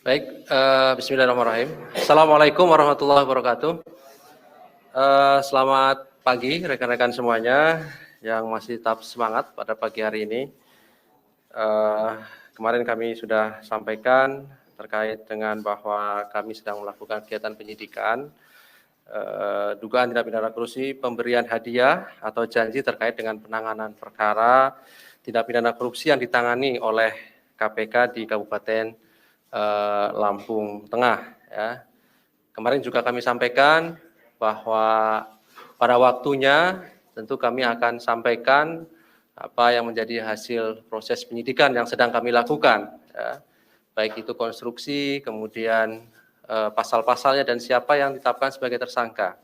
Baik, bismillahirrahmanirrahim. Assalamualaikum warahmatullahi wabarakatuh. Selamat pagi rekan-rekan semuanya yang masih tetap semangat pada pagi hari ini. Kemarin kami sudah sampaikan terkait dengan bahwa kami sedang melakukan kegiatan penyidikan dugaan tindak pidana korupsi, pemberian hadiah atau janji terkait dengan penanganan perkara tindak pidana korupsi yang ditangani oleh KPK di Kabupaten Lampung Tengah. Ya. Kemarin juga kami sampaikan bahwa pada waktunya tentu kami akan sampaikan apa yang menjadi hasil proses penyidikan yang sedang kami lakukan, ya. Baik itu konstruksi, kemudian pasal-pasalnya dan siapa yang ditetapkan sebagai tersangka.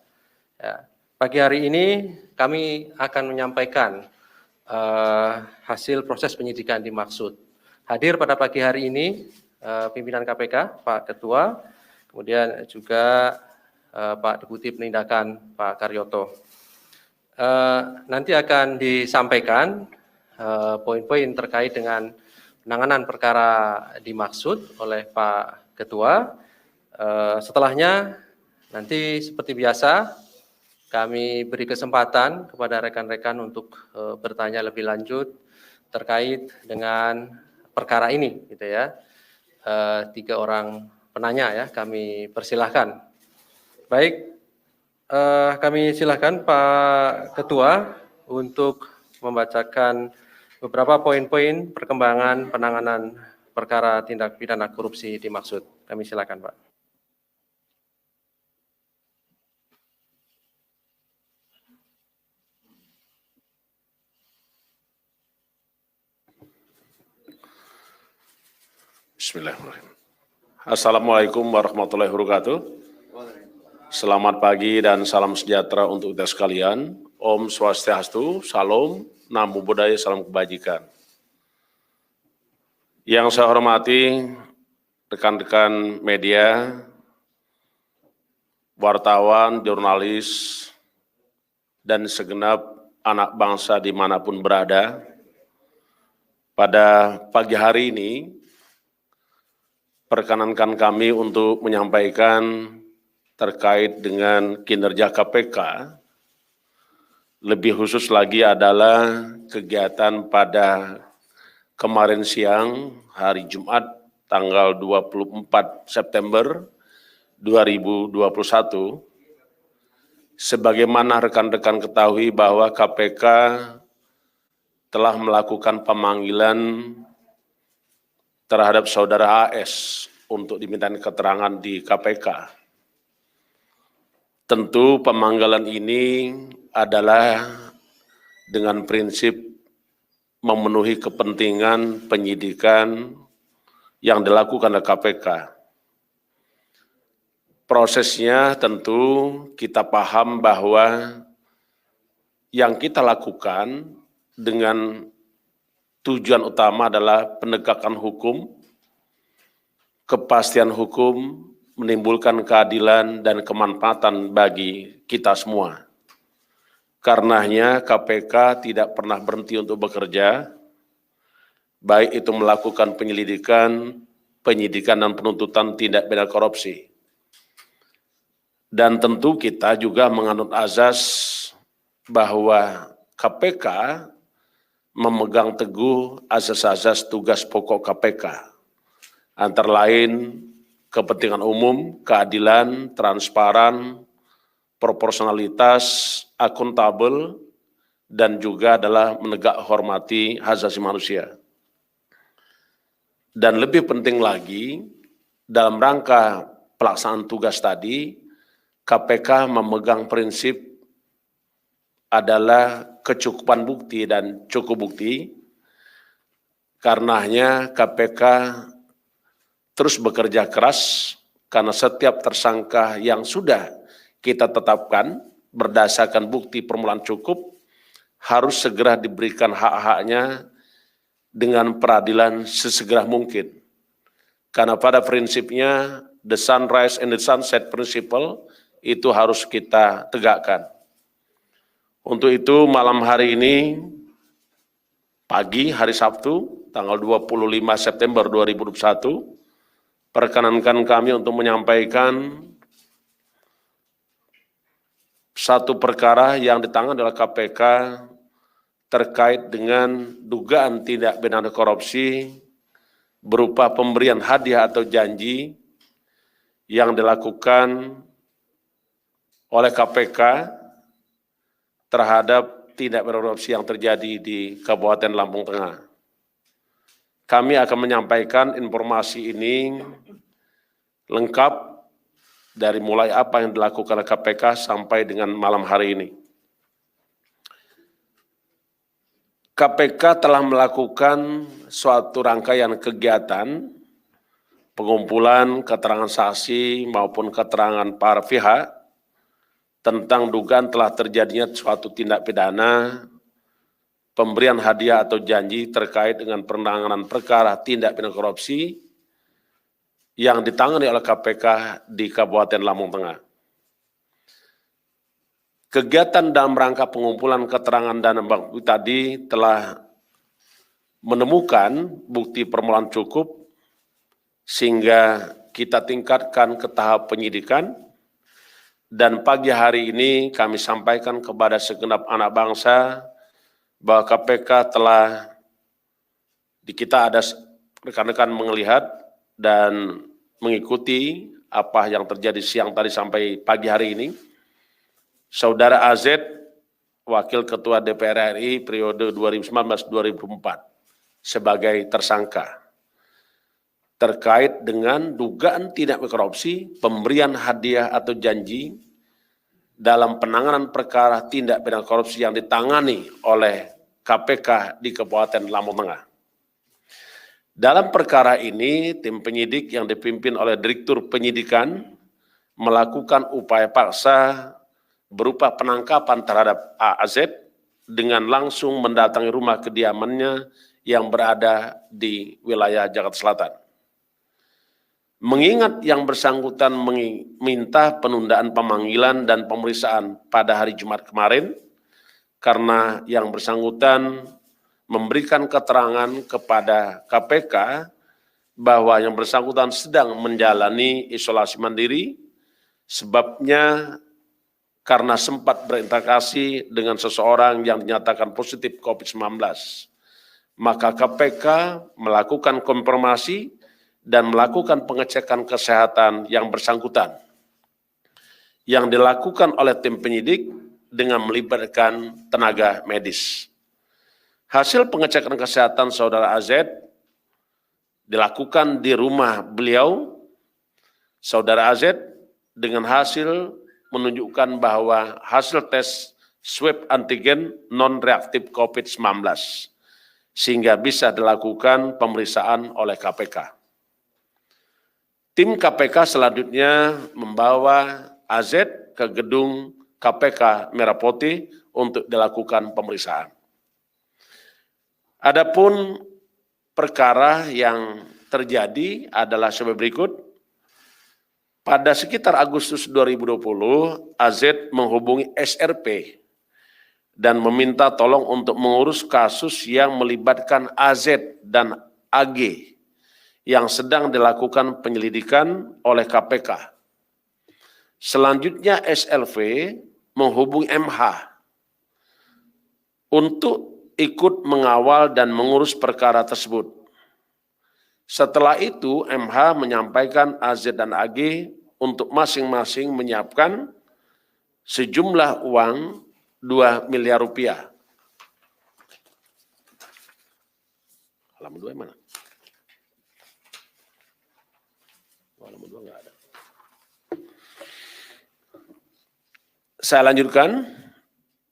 Ya. Pagi hari ini kami akan menyampaikan hasil proses penyidikan dimaksud. Hadir pada pagi hari ini pimpinan KPK, Pak Ketua, kemudian juga Pak Deputi Penindakan, Pak Karyoto. Nanti akan disampaikan poin-poin terkait dengan penanganan perkara dimaksud oleh Pak Ketua. Setelahnya nanti seperti biasa kami beri kesempatan kepada rekan-rekan untuk bertanya lebih lanjut terkait dengan perkara ini, gitu ya. 3 orang penanya ya, kami persilahkan. Baik, kami silahkan Pak Ketua untuk membacakan beberapa poin-poin perkembangan penanganan perkara tindak pidana korupsi dimaksud. Kami silakan, Pak. Bismillahirrahmanirrahim. Assalamualaikum warahmatullahi wabarakatuh. Selamat pagi dan salam sejahtera untuk kita sekalian. Om Swastiastu, Salam, Namo Buddhaya, Salam Kebajikan. Yang saya hormati rekan-rekan media, wartawan, jurnalis, dan segenap anak bangsa dimanapun berada. Pada pagi hari ini, perkenankan kami untuk menyampaikan terkait dengan kinerja KPK, lebih khusus lagi adalah kegiatan pada kemarin siang, hari Jumat, tanggal 24 September 2021, sebagaimana rekan-rekan ketahui bahwa KPK telah melakukan pemanggilan terhadap saudara AS untuk dimintai keterangan di KPK. Tentu pemanggilan ini adalah dengan prinsip memenuhi kepentingan penyidikan yang dilakukan oleh KPK. Prosesnya tentu kita paham bahwa yang kita lakukan dengan tujuan utama adalah penegakan hukum, kepastian hukum, menimbulkan keadilan dan kemanfaatan bagi kita semua. Karenanya KPK tidak pernah berhenti untuk bekerja, baik itu melakukan penyelidikan, penyidikan dan penuntutan tindak pidana korupsi. Dan tentu kita juga menganut azas bahwa KPK memegang teguh azas-azas tugas pokok KPK, antara lain kepentingan umum, keadilan, transparan, proporsionalitas, akuntabel, dan juga adalah menegak hormati hak asasi manusia. Dan lebih penting lagi, dalam rangka pelaksanaan tugas tadi, KPK memegang prinsip adalah kecukupan bukti dan cukup bukti. Karenanya KPK terus bekerja keras karena setiap tersangka yang sudah kita tetapkan berdasarkan bukti permulaan cukup harus segera diberikan hak-haknya dengan peradilan sesegera mungkin. Karena pada prinsipnya the sunrise and the sunset principle itu harus kita tegakkan. Untuk itu malam hari ini pagi hari Sabtu, tanggal 25 September 2021, perkenankan kami untuk menyampaikan satu perkara yang ditangani oleh KPK terkait dengan dugaan tindak pidana korupsi berupa pemberian hadiah atau janji yang dilakukan oleh KPK terhadap tindak pidana korupsi yang terjadi di Kabupaten Lampung Tengah. Kami akan menyampaikan informasi ini lengkap dari mulai apa yang dilakukan oleh KPK sampai dengan malam hari ini. KPK telah melakukan suatu rangkaian kegiatan pengumpulan keterangan saksi maupun keterangan para pihak tentang dugaan telah terjadinya suatu tindak pidana pemberian hadiah atau janji terkait dengan penanganan perkara tindak pidana korupsi yang ditangani oleh KPK di Kabupaten Lampung Tengah. Kegiatan dalam rangka pengumpulan keterangan dan bukti tadi telah menemukan bukti permulaan cukup sehingga kita tingkatkan ke tahap penyidikan, dan pagi hari ini kami sampaikan kepada segenap anak bangsa bahwa KPK telah, kita ada rekan-rekan melihat dan mengikuti apa yang terjadi siang tadi sampai pagi hari ini. Saudara AZ, Wakil Ketua DPR RI periode 2019-2024 sebagai tersangka terkait dengan dugaan tindak pidana korupsi, pemberian hadiah atau janji dalam penanganan perkara tindak pidana korupsi yang ditangani oleh KPK di Kabupaten Lampung Tengah. Dalam perkara ini, tim penyidik yang dipimpin oleh Direktur Penyidikan melakukan upaya paksa berupa penangkapan terhadap AZ dengan langsung mendatangi rumah kediamannya yang berada di wilayah Jakarta Selatan. Mengingat yang bersangkutan meminta penundaan pemanggilan dan pemeriksaan pada hari Jumat kemarin, karena yang bersangkutan memberikan keterangan kepada KPK bahwa yang bersangkutan sedang menjalani isolasi mandiri, sebabnya karena sempat berinteraksi dengan seseorang yang dinyatakan positif COVID-19. Maka KPK melakukan konfirmasi dan melakukan pengecekan kesehatan yang bersangkutan, yang dilakukan oleh tim penyidik dengan melibatkan tenaga medis. Hasil pengecekan kesehatan saudara AZ dilakukan di rumah beliau. Saudara AZ dengan hasil menunjukkan bahwa hasil tes swab antigen non-reaktif COVID-19, sehingga bisa dilakukan pemeriksaan oleh KPK. Tim KPK selanjutnya membawa AZ ke gedung KPK Merah Putih untuk dilakukan pemeriksaan. Adapun perkara yang terjadi adalah sebagai berikut. Pada sekitar Agustus 2020, AZ menghubungi SRP dan meminta tolong untuk mengurus kasus yang melibatkan AZ dan AG yang sedang dilakukan penyelidikan oleh KPK. Selanjutnya SLV menghubungi MH untuk ikut mengawal dan mengurus perkara tersebut. Setelah itu MH menyampaikan AZ dan AG untuk masing-masing menyiapkan sejumlah uang 2 miliar rupiah. Halaman 2 mana? Halaman 2 nggak ada. Saya lanjutkan.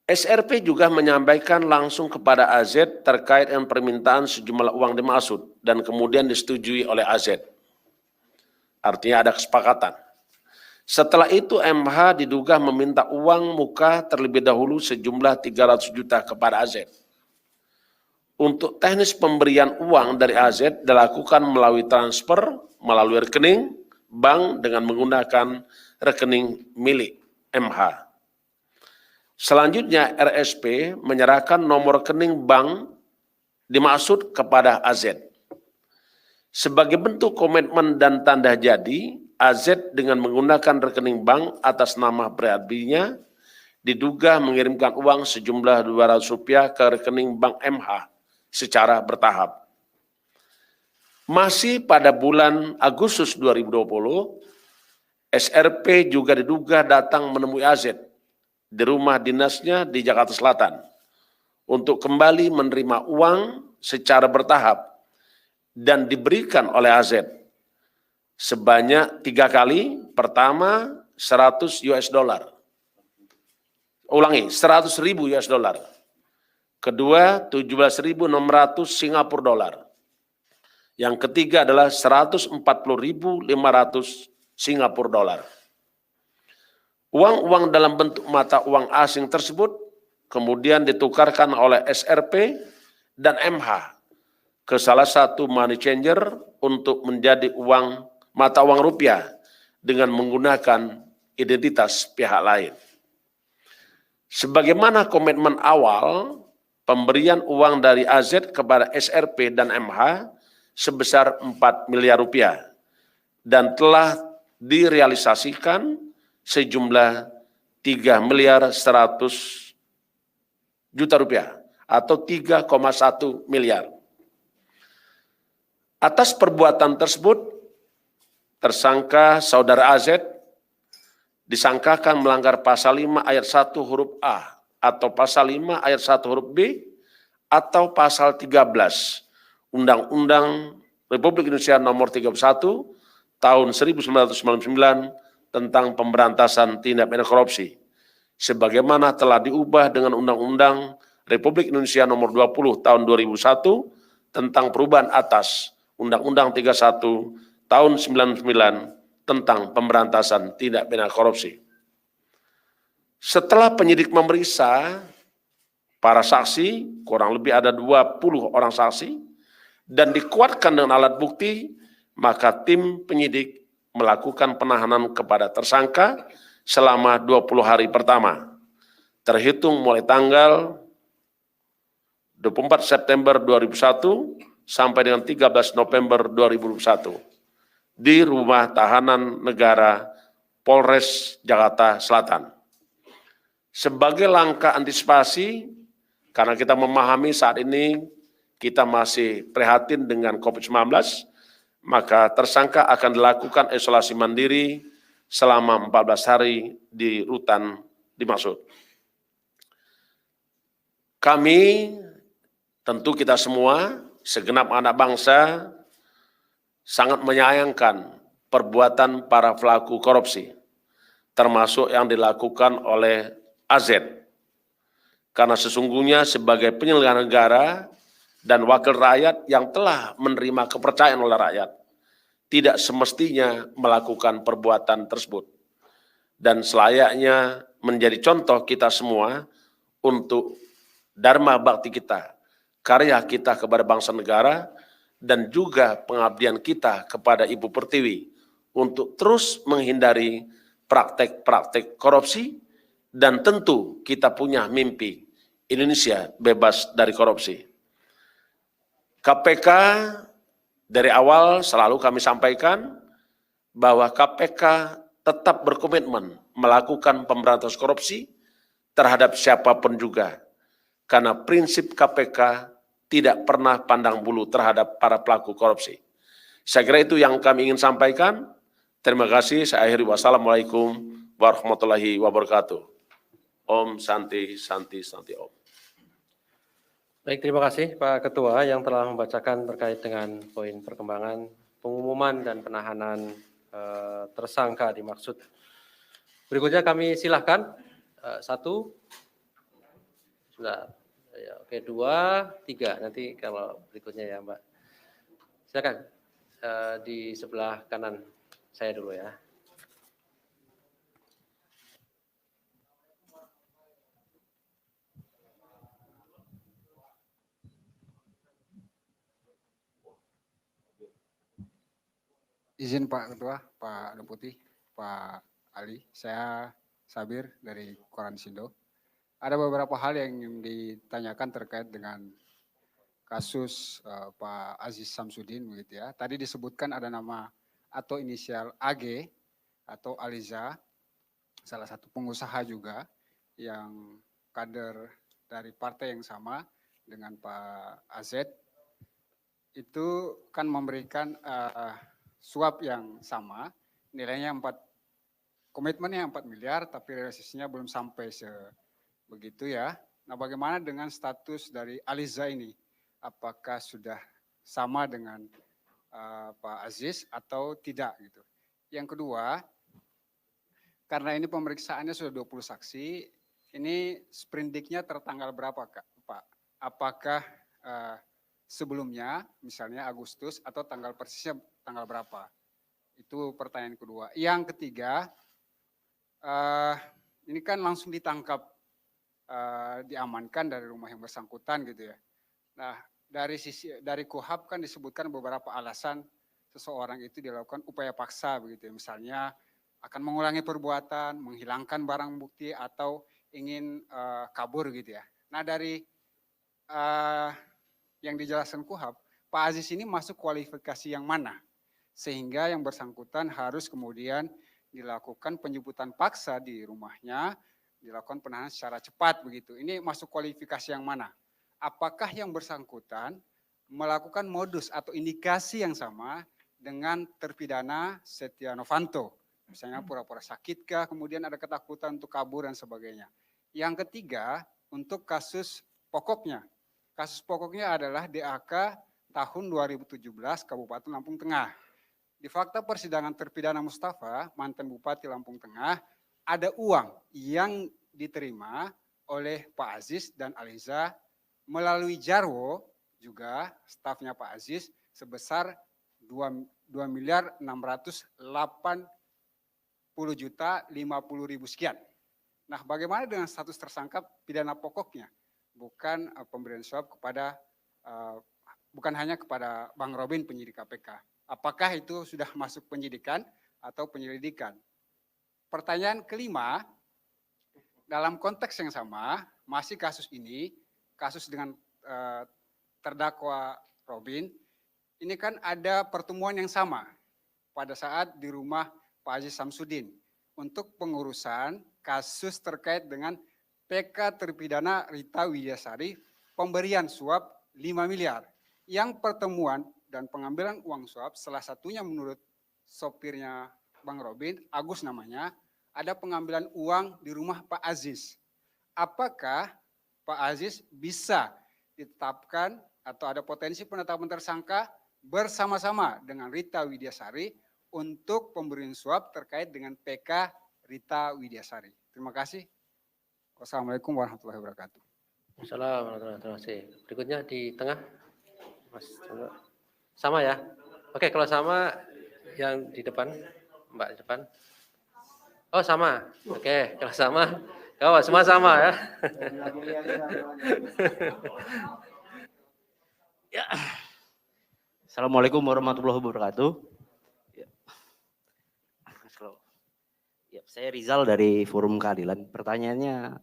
SRP juga menyampaikan langsung kepada AZ terkait dengan permintaan sejumlah uang dimaksud dan kemudian disetujui oleh AZ. Artinya ada kesepakatan. Setelah itu MH diduga meminta uang muka terlebih dahulu sejumlah 300 juta kepada AZ. Untuk teknis pemberian uang dari AZ dilakukan melalui transfer, melalui rekening bank dengan menggunakan rekening milik MH. Selanjutnya RSP menyerahkan nomor rekening bank dimaksud kepada AZ. Sebagai bentuk komitmen dan tanda jadi, AZ dengan menggunakan rekening bank atas nama pribadinya diduga mengirimkan uang sejumlah Rp200 ke rekening bank MH secara bertahap. Masih pada bulan Agustus 2020, SRP juga diduga datang menemui AZ di rumah dinasnya di Jakarta Selatan untuk kembali menerima uang secara bertahap dan diberikan oleh AZ sebanyak 3 kali. Pertama 100 US dollar. Ulangi, 100.000 US dollar. Kedua 17.600 Singapura dolar. Yang ketiga adalah 140.500 Singapura dolar. Uang-uang dalam bentuk mata uang asing tersebut kemudian ditukarkan oleh SRP dan MH ke salah satu money changer untuk menjadi mata uang rupiah dengan menggunakan identitas pihak lain. Sebagaimana komitmen awal, pemberian uang dari AZ kepada SRP dan MH sebesar 4 miliar rupiah dan telah direalisasikan sejumlah 3 miliar 100 juta rupiah atau 3,1 miliar. Atas perbuatan tersebut, tersangka saudara AZ disangkakan melanggar pasal 5 ayat 1 huruf A atau pasal 5 ayat 1 huruf B atau pasal 13 Undang-Undang Republik Indonesia Nomor 31 Tahun 1999 tentang pemberantasan tindak pidana korupsi, sebagaimana telah diubah dengan Undang-Undang Republik Indonesia Nomor 20 Tahun 2001 tentang perubahan atas Undang-Undang 31 Tahun 99 tentang pemberantasan tindak pidana korupsi. Setelah penyidik memeriksa para saksi, kurang lebih ada 20 orang saksi, dan dikuatkan dengan alat bukti, maka tim penyidik melakukan penahanan kepada tersangka selama 20 hari pertama, terhitung mulai tanggal 24 September 2001 sampai dengan 13 November 2021 di Rumah Tahanan Negara Polres Jakarta Selatan. Sebagai langkah antisipasi, karena kita memahami saat ini kita masih prihatin dengan COVID-19, maka tersangka akan dilakukan isolasi mandiri selama 14 hari di rutan dimaksud. Kami, tentu kita semua, segenap anak bangsa, sangat menyayangkan perbuatan para pelaku korupsi, termasuk yang dilakukan oleh AZ. Karena sesungguhnya sebagai penyelenggara negara dan wakil rakyat yang telah menerima kepercayaan oleh rakyat, tidak semestinya melakukan perbuatan tersebut. Dan selayaknya menjadi contoh kita semua untuk dharma bakti kita, karya kita kepada bangsa negara, dan juga pengabdian kita kepada Ibu Pertiwi untuk terus menghindari praktek-praktek korupsi, dan tentu kita punya mimpi Indonesia bebas dari korupsi. KPK dari awal selalu kami sampaikan bahwa KPK tetap berkomitmen melakukan pemberantasan korupsi terhadap siapapun juga, karena prinsip KPK tidak pernah pandang bulu terhadap para pelaku korupsi. Saya kira itu yang kami ingin sampaikan. Terima kasih. Saya akhiri. Wassalamualaikum warahmatullahi wabarakatuh. Om Santi, Santi, Santi Om. Baik, terima kasih Pak Ketua yang telah membacakan terkait dengan poin perkembangan pengumuman dan penahanan tersangka dimaksud. Berikutnya kami silahkan satu, sudah, ya, oke, 2, 3, nanti kalau berikutnya ya Mbak. Silakan di sebelah kanan saya dulu ya. Izin Pak Ketua, Pak Deputi, Pak Ali, saya Sabir dari Koran Sindo. Ada beberapa hal yang ditanyakan terkait dengan kasus Pak Aziz Samsudin begitu ya. Tadi disebutkan ada nama atau inisial AG atau Aliza, salah satu pengusaha juga yang kader dari partai yang sama dengan Pak AZ, itu kan memberikan suap yang sama, nilainya komitmennya 4 miliar, tapi realisasinya belum sampai sebegitu ya. Nah, bagaimana dengan status dari Aliza ini? Apakah sudah sama dengan Pak Aziz atau tidak gitu? Yang kedua, karena ini pemeriksaannya sudah 20 saksi, ini sprindiknya tertanggal berapa Pak? Apakah sebelumnya, misalnya Agustus, atau tanggal persisnya tanggal berapa? Itu pertanyaan kedua. Yang ketiga, ini kan langsung ditangkap, diamankan dari rumah yang bersangkutan gitu ya. Nah, dari KUHAP kan disebutkan beberapa alasan seseorang itu dilakukan upaya paksa begitu ya. Misalnya akan mengulangi perbuatan, menghilangkan barang bukti atau ingin kabur gitu ya. Nah, dari yang dijelaskan KUHAP, Pak Aziz ini masuk kualifikasi yang mana? Sehingga yang bersangkutan harus kemudian dilakukan penjemputan paksa di rumahnya, dilakukan penahanan secara cepat begitu. Ini masuk kualifikasi yang mana? Apakah yang bersangkutan melakukan modus atau indikasi yang sama dengan terpidana Setia Novanto? Misalnya pura-pura sakitkah, kemudian ada ketakutan untuk kabur dan sebagainya. Yang ketiga, untuk kasus pokoknya. Kasus pokoknya adalah DAK tahun 2017 Kabupaten Lampung Tengah. Di fakta persidangan terpidana Mustafa, mantan Bupati Lampung Tengah, ada uang yang diterima oleh Pak Aziz dan Aliza melalui Jarwo, juga stafnya Pak Aziz, sebesar 2.680.050.000 sekian. Nah, bagaimana dengan status tersangka pidana pokoknya? Bukan pemberian suap kepada, bukan hanya kepada Bang Robin penyidik KPK. Apakah itu sudah masuk penyidikan atau penyelidikan? Pertanyaan kelima, dalam konteks yang sama, masih kasus ini, kasus dengan terdakwa Robin, ini kan ada pertemuan yang sama pada saat di rumah Pak Aziz Samsudin untuk pengurusan kasus terkait dengan PK terpidana Rita Widyasari pemberian suap 5 miliar. Yang pertemuan dan pengambilan uang suap, salah satunya menurut sopirnya Bang Robin, Agus namanya, ada pengambilan uang di rumah Pak Aziz. Apakah Pak Aziz bisa ditetapkan atau ada potensi penetapan tersangka bersama-sama dengan Rita Widyasari untuk pemberian suap terkait dengan PK Rita Widyasari? Terima kasih. Wassalamualaikum warahmatullahi wabarakatuh. Assalamualaikum warahmatullahi wabarakatuh. Berikutnya di tengah. Mas, sama ya? Oke, kalau sama yang di depan, Mbak di depan. Oh, sama. Oke, kalau sama, kalau semua sama ya. Ya. Assalamualaikum warahmatullahi wabarakatuh. Ya, saya Rizal dari Forum Keadilan. Pertanyaannya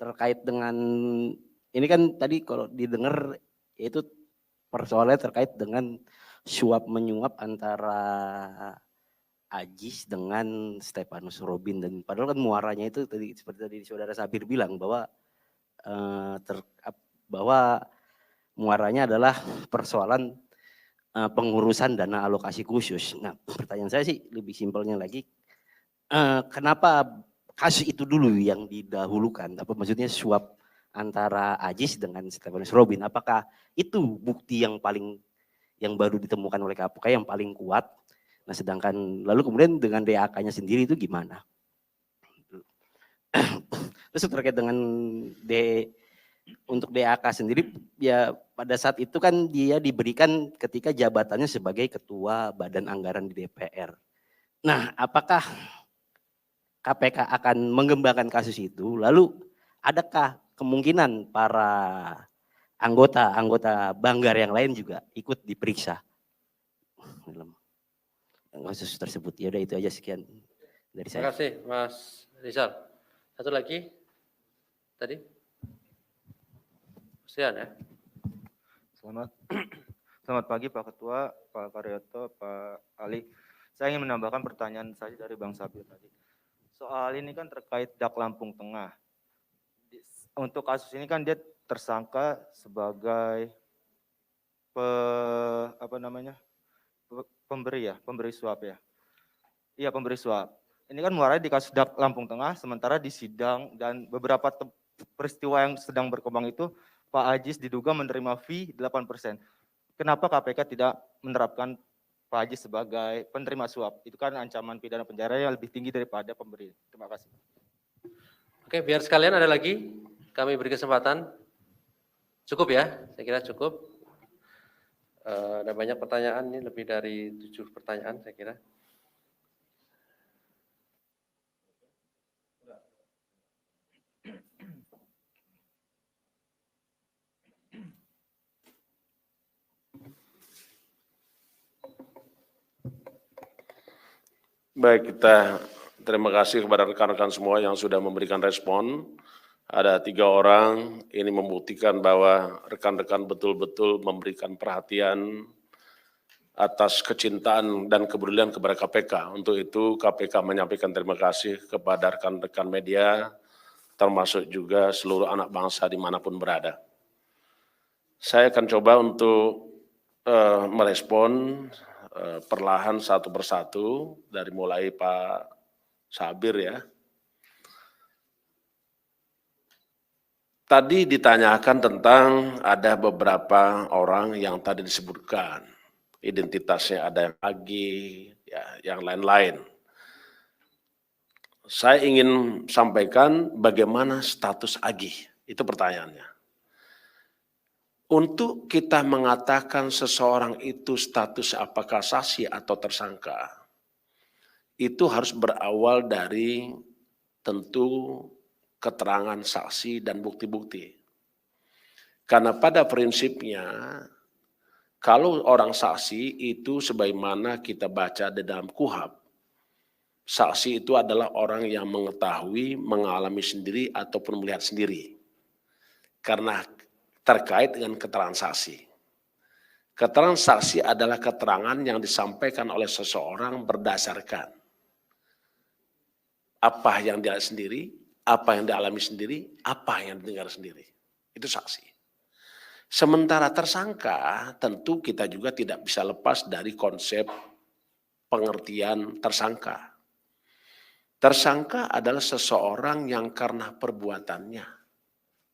terkait dengan ini kan tadi kalau didengar itu persoalannya terkait dengan suap menyuap antara Aziz dengan Stefanus Robin, dan padahal kan muaranya itu tadi seperti tadi saudara Sabir bilang bahwa bahwa muaranya adalah persoalan pengurusan dana alokasi khusus. Nah, pertanyaan saya sih lebih simpelnya lagi, kenapa kasus itu dulu yang didahulukan? Apa maksudnya suap antara Aziz dengan Stefanus Robin? Apakah itu bukti yang baru ditemukan oleh KPK yang paling kuat? Nah, sedangkan lalu kemudian dengan DAK-nya sendiri itu gimana? Terus terkait dengan untuk DAK sendiri, ya pada saat itu kan dia diberikan ketika jabatannya sebagai Ketua Badan Anggaran di DPR. Nah, apakah KPK akan mengembangkan kasus itu? Lalu adakah kemungkinan para anggota Banggar yang lain juga ikut diperiksa dalam kasus tersebut? Ya udah, itu aja, sekian dari saya. Terima kasih Mas Rizal. Satu lagi tadi. Sekian ya. Selamat pagi Pak Ketua, Pak Karyoto, Pak Ali. Saya ingin menambahkan pertanyaan saya dari Bang Sabir tadi. Soal ini kan terkait Dak Lampung Tengah. Untuk kasus ini kan dia tersangka sebagai pemberi suap ya. Iya, pemberi suap. Ini kan muaranya di kasus Dak Lampung Tengah, sementara di sidang dan beberapa peristiwa yang sedang berkembang itu Pak Ajis diduga menerima fee 8%. Kenapa KPK tidak menerapkan Pak Ajis sebagai penerima suap? Itu kan ancaman pidana penjara yang lebih tinggi daripada pemberi. Terima kasih. Oke, biar sekalian ada lagi, kami beri kesempatan. Cukup ya, saya kira cukup. Ada banyak pertanyaan, ini lebih dari 7 pertanyaan saya kira. Baik, kita terima kasih kepada rekan-rekan semua yang sudah memberikan respon. Ada 3 orang, ini membuktikan bahwa rekan-rekan betul-betul memberikan perhatian atas kecintaan dan kepedulian kepada KPK. Untuk itu KPK menyampaikan terima kasih kepada rekan-rekan media, termasuk juga seluruh anak bangsa dimanapun berada. Saya akan coba untuk merespon perlahan satu persatu, dari mulai Pak Sabir ya. Tadi ditanyakan tentang ada beberapa orang yang tadi disebutkan, identitasnya ada yang AG, ya, yang lain-lain. Saya ingin sampaikan bagaimana status AG, itu pertanyaannya. Untuk kita mengatakan seseorang itu status apakah saksi atau tersangka, itu harus berawal dari tentu keterangan saksi dan bukti-bukti. Karena pada prinsipnya, kalau orang saksi itu sebagaimana kita baca di dalam KUHP, saksi itu adalah orang yang mengetahui, mengalami sendiri ataupun melihat sendiri. Karena terkait dengan keterangan saksi. Keterangan saksi adalah keterangan yang disampaikan oleh seseorang berdasarkan apa yang dia lihat sendiri, apa yang dialami sendiri, apa yang didengar sendiri. Itu saksi. Sementara tersangka, tentu kita juga tidak bisa lepas dari konsep pengertian tersangka. Tersangka adalah seseorang yang karena perbuatannya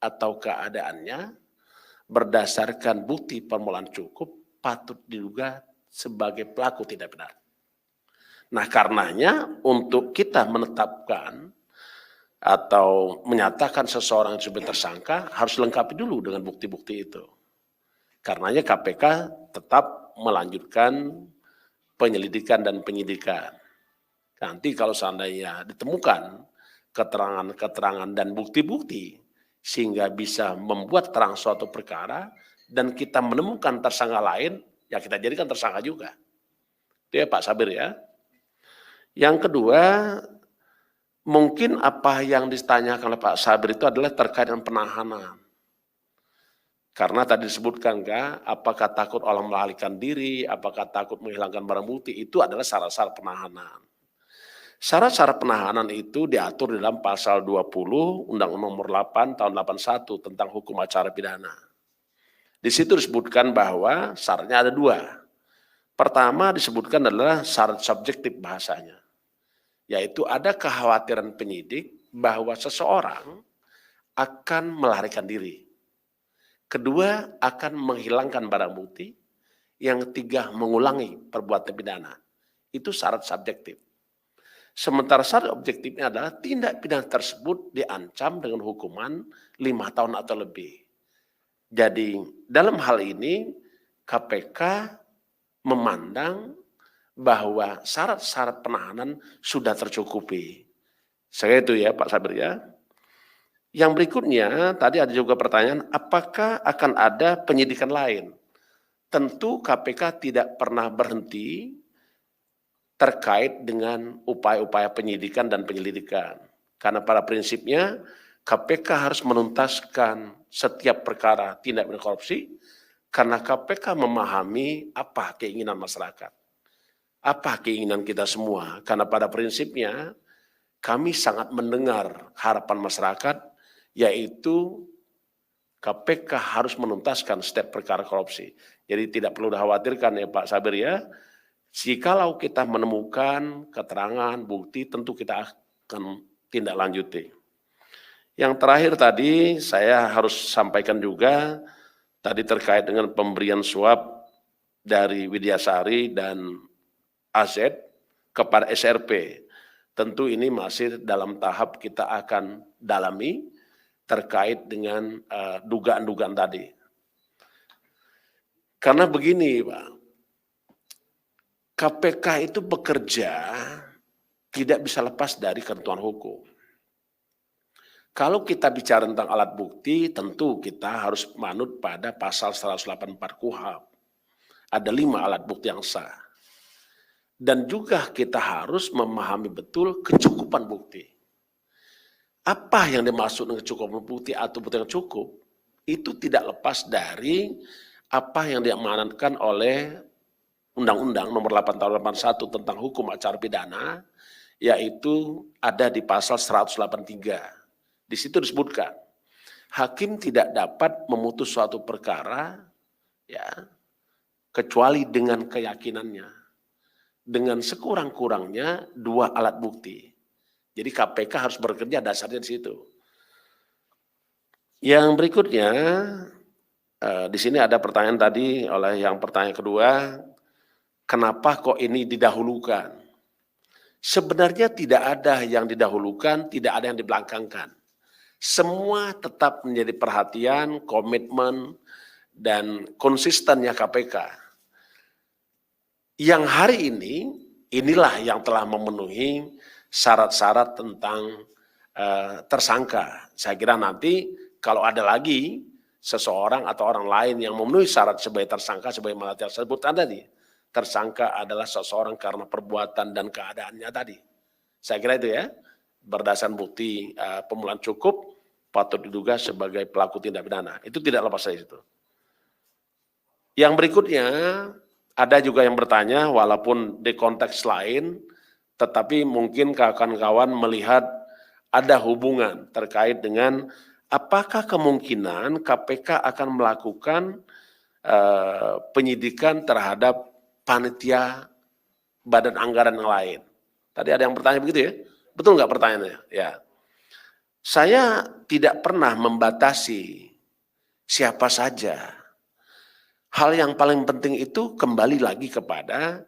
atau keadaannya berdasarkan bukti permulaan cukup patut diduga sebagai pelaku tindak pidana. Nah, karenanya untuk kita menetapkan atau menyatakan seseorang sebagai tersangka harus lengkapi dulu dengan bukti-bukti itu. Karenanya KPK tetap melanjutkan penyelidikan dan penyidikan. Nanti kalau seandainya ditemukan keterangan-keterangan dan bukti-bukti sehingga bisa membuat terang suatu perkara dan kita menemukan tersangka lain, ya kita jadikan tersangka juga. Itu ya Pak Sabir ya. Yang kedua, mungkin apa yang ditanyakan oleh Pak Sabir itu adalah terkait dengan penahanan. Karena tadi disebutkan kan, apakah takut orang melarikan diri, apakah takut menghilangkan barang bukti, itu adalah syarat-syarat penahanan. Syarat-syarat penahanan itu diatur dalam pasal 20 Undang-Undang Nomor 8 Tahun 81 tentang hukum acara pidana. Di situ disebutkan bahwa syaratnya ada 2. Pertama disebutkan adalah syarat subjektif bahasanya, yaitu ada kekhawatiran penyidik bahwa seseorang akan melarikan diri. Kedua, akan menghilangkan barang bukti. Yang ketiga, mengulangi perbuatan pidana. Itu syarat subjektif. Sementara syarat objektifnya adalah tindak pidana tersebut diancam dengan hukuman 5 tahun atau lebih. Jadi dalam hal ini KPK memandang bahwa syarat-syarat penahanan sudah tercukupi. Saya itu ya Pak Sabir ya. Yang berikutnya tadi ada juga pertanyaan apakah akan ada penyidikan lain. Tentu KPK tidak pernah berhenti terkait dengan upaya-upaya penyidikan dan penyelidikan. Karena pada prinsipnya KPK harus menuntaskan setiap perkara tindak pidana korupsi Karena KPK memahami apa keinginan masyarakat, apa keinginan kita semua. Karena pada prinsipnya kami sangat mendengar harapan masyarakat, yaitu KPK harus menuntaskan setiap perkara korupsi. Jadi tidak perlu dikhawatirkan ya Pak Sabir ya, jikalau kita menemukan keterangan, bukti, tentu kita akan tindak lanjuti. Yang terakhir tadi saya harus sampaikan juga, tadi terkait dengan pemberian suap dari Widyasari dan AZ kepada SRP. Tentu ini masih dalam tahap kita akan dalami terkait dengan dugaan-dugaan tadi. Karena begini Pak, KPK itu bekerja tidak bisa lepas dari ketentuan hukum. Kalau kita bicara tentang alat bukti, tentu kita harus manut pada pasal 184 KUHP. Ada 5 alat bukti yang sah. Dan juga kita harus memahami betul kecukupan bukti. Apa yang dimaksud dengan kecukupan bukti atau bukti yang cukup, itu tidak lepas dari apa yang diamanatkan oleh Undang-Undang Nomor 8 Tahun 81 tentang Hukum Acara Pidana, yaitu ada di pasal 183. Di situ disebutkan, hakim tidak dapat memutus suatu perkara ya kecuali dengan keyakinannya, dengan sekurang-kurangnya 2 alat bukti. Jadi KPK harus bekerja dasarnya di situ. Yang berikutnya, di sini ada pertanyaan tadi oleh yang pertanyaan kedua, kenapa kok ini didahulukan? Sebenarnya tidak ada yang didahulukan, tidak ada yang dibelakangkan. Semua tetap menjadi perhatian, komitmen, dan konsistennya KPK. Yang hari ini, inilah yang telah memenuhi syarat-syarat tentang tersangka. Saya kira nanti kalau ada lagi seseorang atau orang lain yang memenuhi syarat sebagai tersangka, sebagai yang disebutkan tadi, tersangka adalah seseorang karena perbuatan dan keadaannya tadi. Saya kira itu ya, berdasarkan bukti pemulaan cukup, patut diduga sebagai pelaku tindak pidana. Itu tidak lepas dari itu. Yang berikutnya, ada juga yang bertanya, walaupun di konteks lain, tetapi mungkin kawan-kawan melihat ada hubungan terkait dengan apakah kemungkinan KPK akan melakukan penyidikan terhadap panitia badan anggaran yang lain. Tadi ada yang bertanya begitu ya? Betul nggak pertanyaannya? Ya. Saya tidak pernah membatasi siapa saja. Hal yang paling penting itu kembali lagi kepada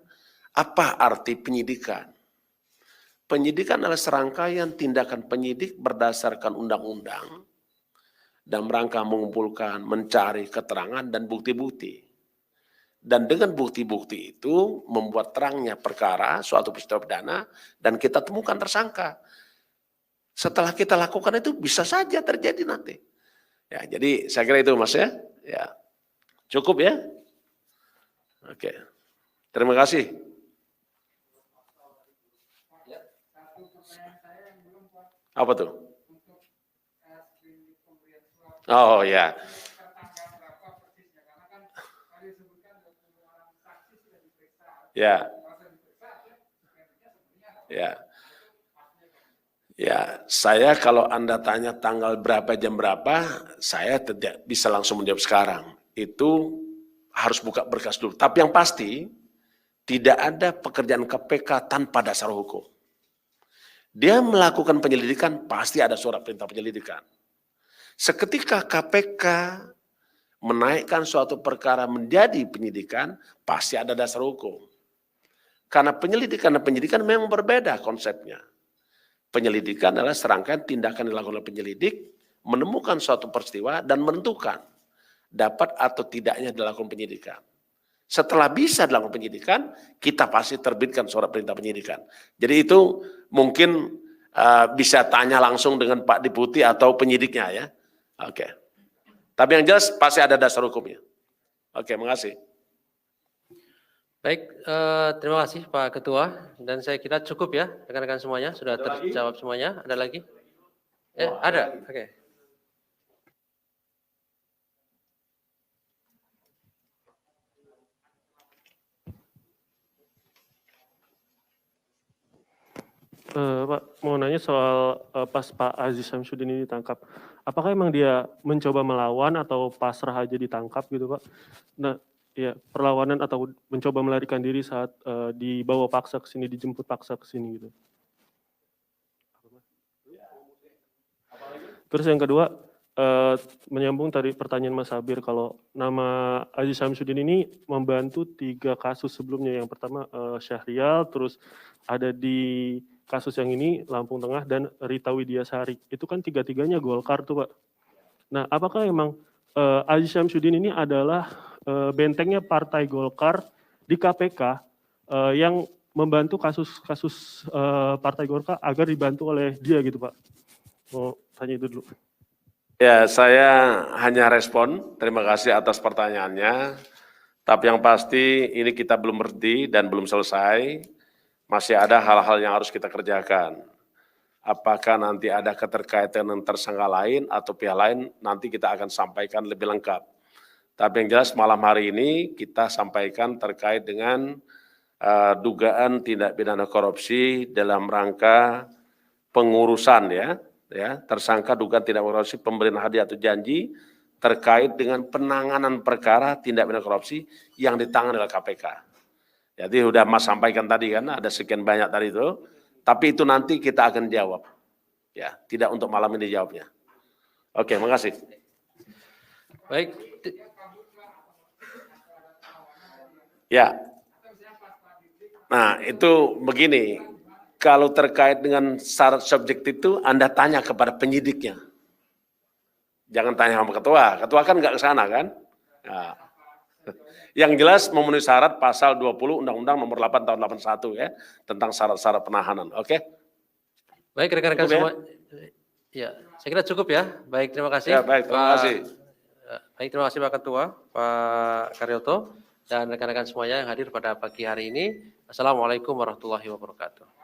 apa arti penyidikan. Penyidikan adalah serangkaian tindakan penyidik berdasarkan undang-undang dan rangka mengumpulkan, mencari keterangan dan bukti-bukti. Dan dengan bukti-bukti itu membuat terangnya perkara, suatu peristiwa pidana, dan kita temukan tersangka. Setelah kita lakukan itu bisa saja terjadi nanti. Ya, jadi saya kira itu Mas ya. Ya. Cukup ya? Oke. Terima kasih. Apa tuh? Oh ya. Ya. Ya. Ya, saya kalau Anda tanya tanggal berapa, jam berapa, saya tidak bisa langsung menjawab sekarang. Itu harus buka berkas dulu. Tapi yang pasti, tidak ada pekerjaan KPK tanpa dasar hukum. Dia melakukan penyelidikan, pasti ada surat perintah penyelidikan. Seketika KPK menaikkan suatu perkara menjadi penyidikan, pasti ada dasar hukum. Karena penyelidikan dan penyidikan memang berbeda konsepnya. Penyelidikan adalah serangkaian tindakan dilakukan oleh penyelidik, menemukan suatu peristiwa dan menentukan dapat atau tidaknya dilakukan penyidikan. Setelah bisa dilakukan penyidikan, kita pasti terbitkan surat perintah penyidikan. Jadi itu mungkin bisa tanya langsung dengan Pak Deputi atau penyidiknya ya. Oke. Tapi yang jelas pasti ada dasar hukumnya. Oke, makasih. Baik, terima kasih Pak Ketua, dan saya kira cukup ya rekan-rekan semuanya, sudah terjawab semuanya. Ada lagi? Ada, oke. Pak, mau nanya soal pas Pak Aziz Samsudin ini ditangkap. Apakah emang dia mencoba melawan atau pasrah aja ditangkap gitu, Pak? Nah, ya perlawanan atau mencoba melarikan diri saat dibawa paksa ke sini, dijemput paksa ke sini gitu. Terus yang kedua, menyambung tadi pertanyaan Mas Sabir, kalau nama Aziz Samsudin ini membantu 3 kasus sebelumnya. Yang pertama Syahrial, terus ada di kasus yang ini Lampung Tengah dan Rita Widiasari. Itu kan 3-tiganya Golkar tuh Pak. Nah apakah emang Aziz Samsudin ini adalah bentengnya Partai Golkar di KPK yang membantu kasus-kasus Partai Golkar agar dibantu oleh dia gitu Pak? Mau tanya itu dulu. Ya, saya hanya respon. Terima kasih atas pertanyaannya. Tapi yang pasti ini kita belum berhenti dan belum selesai. Masih ada hal-hal yang harus kita kerjakan. Apakah nanti ada keterkaitan dengan tersangka lain atau pihak lain, nanti kita akan sampaikan lebih lengkap. Tapi yang jelas malam hari ini kita sampaikan terkait dengan dugaan tindak pidana korupsi dalam rangka pengurusan ya tersangka dugaan tindak korupsi pemberian hadiah atau janji terkait dengan penanganan perkara tindak pidana korupsi yang ditangani oleh KPK. Jadi sudah Mas sampaikan tadi kan ada sekian banyak tadi itu, tapi itu nanti kita akan jawab. Ya, tidak untuk malam ini jawabnya. Oke, makasih. Baik. Ya. Nah, itu begini. Kalau terkait dengan syarat subjektif itu Anda tanya kepada penyidiknya. Jangan tanya sama ketua. Ketua kan nggak ke sana kan? Nah. Yang jelas memenuhi syarat pasal 20 Undang-Undang nomor 8 tahun 81 ya, tentang syarat-syarat penahanan. Oke? Baik rekan-rekan semua. Ya, saya kira cukup ya. Baik, terima kasih. Ya, baik, terima kasih. Baik, terima kasih Pak Ketua, Pak Karyoto, dan rekan-rekan semuanya yang hadir pada pagi hari ini. Assalamualaikum warahmatullahi wabarakatuh.